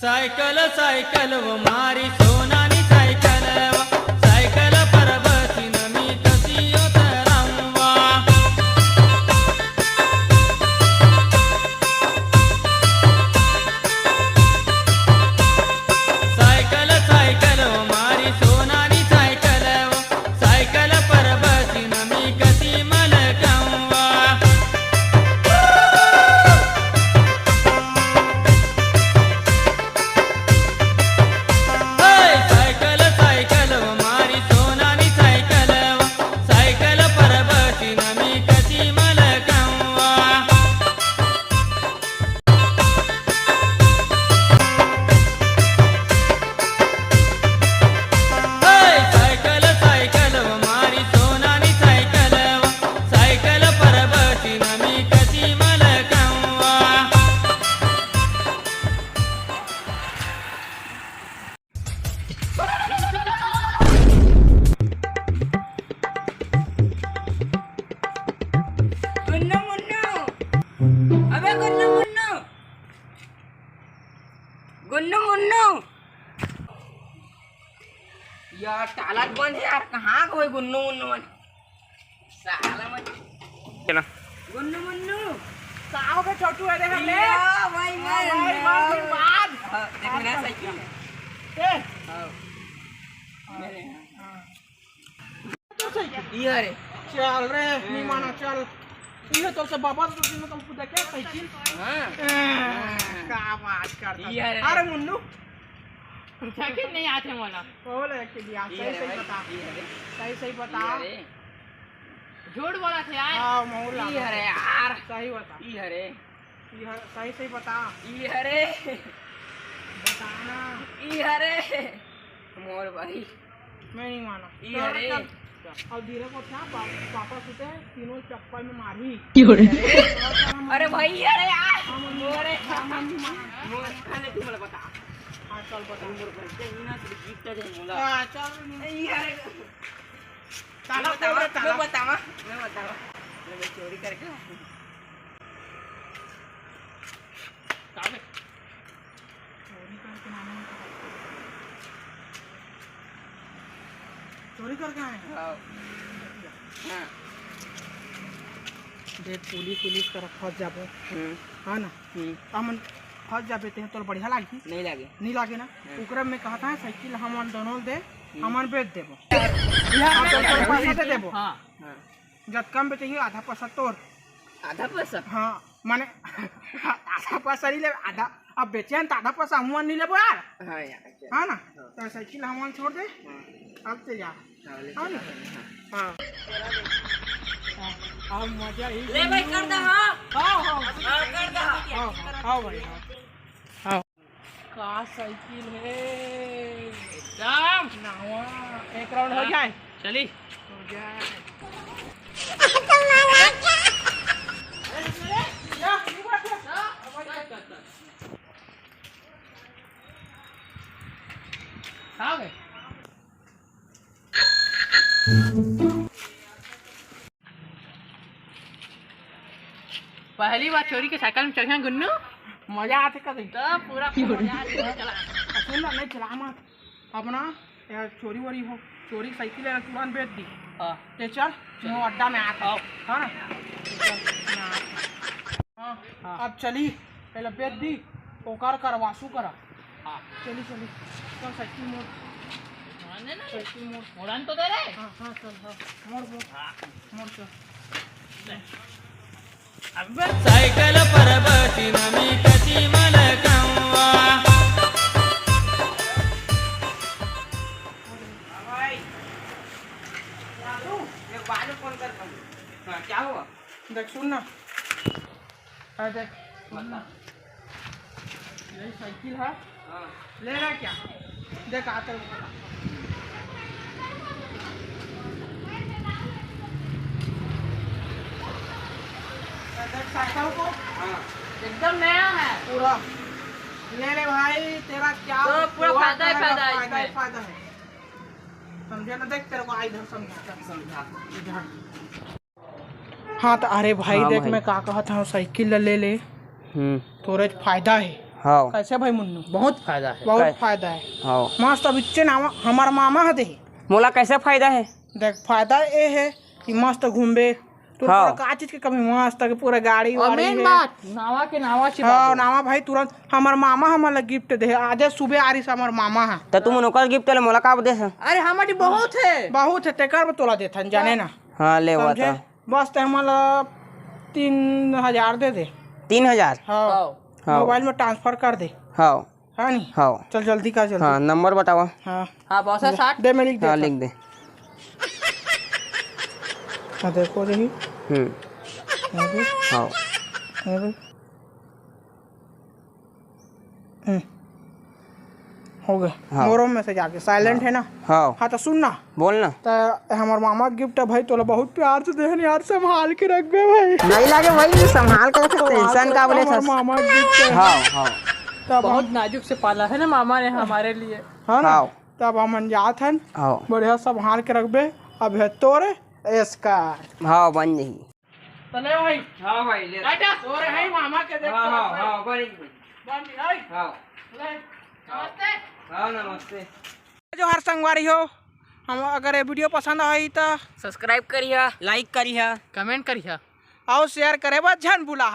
Cycle cycle व मारी सोनानी cycle cycle पर बसीन मी तशी उतरावा सायकल सायकल व मारी सोनानी सायकल सायकल पर बसीन मी कशी मलकावा सायकल सायकल व मारी सोनानी सायकल सायकल पर बसीन मी कशी मलकावा सायकल सायकल व मारी सोनानी सायकल सायकल पर बसीन मी कशी मलकावा गुन्नू मुन्नू, अबे गुन्नू मुन्नू, गुन्नू मुन्नू, यार तालात बंद है यार, कहाँ कोई गुन्नू मुन्नू साला मत गुन्नू मुन्नू साव के छोटू है देखा ले भाई भाई बाद देख मेरा साइकिल ए मेरे तो सही ये रे चल रे नहीं माना चल ये तो से बाबा तो दिन तुमको देखे साइकिल हाँ का बात करता ये रे। अरे मुन्नू साइकिल नहीं आते मोला बोले के दिया ये सही रे सही बता ये रे सही सही बता ये रे झूठ बोला थे यार हां मौला ये रे यार सही बता ये रे ये सही सही बता ये रे बताना ये रे मोर भाई मैं नहीं माना ये रे और धीरे को क्या पापा सुते हैं तीनों चप्पल में मारी अरे भाई ये रे यार मोरे मोर खाने तू मला बता हाँ चल बता मोर भाई ते ना से गिफ्ट दे मोला हाँ, चल ये रे ताला मैं ताला बतावा मैं चोरी करके चोरी करके आए हां हां देख पुलिस तरफ फंस जाबो हाँ ना हम्म हमन फंस जाबे ते तो बढ़िया लागी नहीं लागे नहीं लागे ना ओकरा में कहता है साइकिल हमन दोनों दे हमन बेच देबो पैसा दे देबो हाँ हां जब कम बेचिए आधा पैसा तोर आधा पैसा हाँ माने आधा पैसा नहीं ले आधा अब बेचे तो आधा पैसा हमन नहीं लेबो यार हां यार हाँ ना तो साइकिल हमन छोड़ दे अब से जा हाँ ना हाँ हाँ मजा ही ले भाई कर दे हां हाँ हाँ हां कर दे हाँ हाँ भाई हाँ का साइकिल है एकदम नावा एक राउंड हो जाए चली हो जाए आ गए पहली बार चोरी के साइकिल में चढ़े गुन्नू मजा आते कभी तो पूरा मजा चला सुन ना नहीं चला मत अपना यार चोरी वोरी हो चोरी साइकिल है तुरंत बेच दी ते चल वो अड्डा में आता हाँ ना हाँ अब चली पहले बेच दी ओकर कर वासू करा चली चली चल साइकिल मोड़ साइकिल मोड़ मोड़न तो दे रहे हाँ हाँ चल हाँ मोड़ मोड़ मोड़ चल सायकल पर बसीन मी कशी मलकावा भाई एक बाजू फोन कर हां क्या हुआ देख सुन ना हाँ देख यही साइकिल है हां ले रहा क्या देख आता हूँ देख साइकिल को हां एकदम नया है पूरा ले ले भाई तेरा क्या तो पूरा हुआ फायदा ही करेगा, फायदा है फायदा ही इसमें। फायदा है समझे ना देख तेरे को आई इधर समझा समझा इधर हाँ तो अरे भाई हाँ देख भाई। मैं का कहता हूँ साइकिल ले ले थोड़े फायदा है हाँ कैसे भाई मुन्नू? बहुत फायदा है। बहुत फायदा है। हाँ मस्त बिच्चे नाम हमार मामा है दे। मोला कैसे फायदा है? देख फायदा ये है कि मस्त घूमबे तो हाँ। का चीज के कमी मस्त के पूरा गाड़ी और वाड़ी मेन है। बात नावा के नावा छिपा हाँ नामा भाई तुरंत हमार मामा हमारा गिफ्ट दे आज सुबह आ रही से हमार मामा है। तो तुम उनका गिफ्ट ले मोला का दे? अरे हमारी बहुत है। बहुत है तेकर में तोला देता जाने ना। हाँ ले हुआ समझे? था बस तो हमारा 3000 दे दे। 3000। हाँ हाँ। मोबाइल में ट्रांसफर कर दे। हाँ हाँ नहीं हाँ चल जल्दी कर जल्दी। हाँ नंबर बताओ। हाँ हाँ बहुत है 60। दे मैं लिख दे। हाँ लिख दे। हाँ देखो देखी हाँ हो गए। हाँ। मोरो मैसेज आके साइलेंट है ना। हाँ हाँ तो सुन ना बोलना। तो हमार मामा गिफ्ट है भाई तोला बहुत प्यार से देहन यार संभाल के रख बे भाई। नहीं लागे भाई संभाल कर रखे टेंशन का बोले हमार मामा गिफ्ट है। हाँ हाँ तब बहुत नाजुक से पाला है ना मामा ने हमारे लिए। हाँ ना हाँ तब हम जात हन हाँ बढ़िया संभाल के रखबे। अब है तोरे इसका हाँ बन जाही। चले भाई। हाँ भाई ले। तोरे है मामा के देख हाँ हाँ हाँ बनी बन गई। हाँ ले। नमस्ते। हाँ नमस्ते। जो हर संगवारी हो हम अगर ये वीडियो पसंद आई तो सब्सक्राइब करिए, लाइक करिए। कमेंट करिए। और शेयर करे बस झन भूला।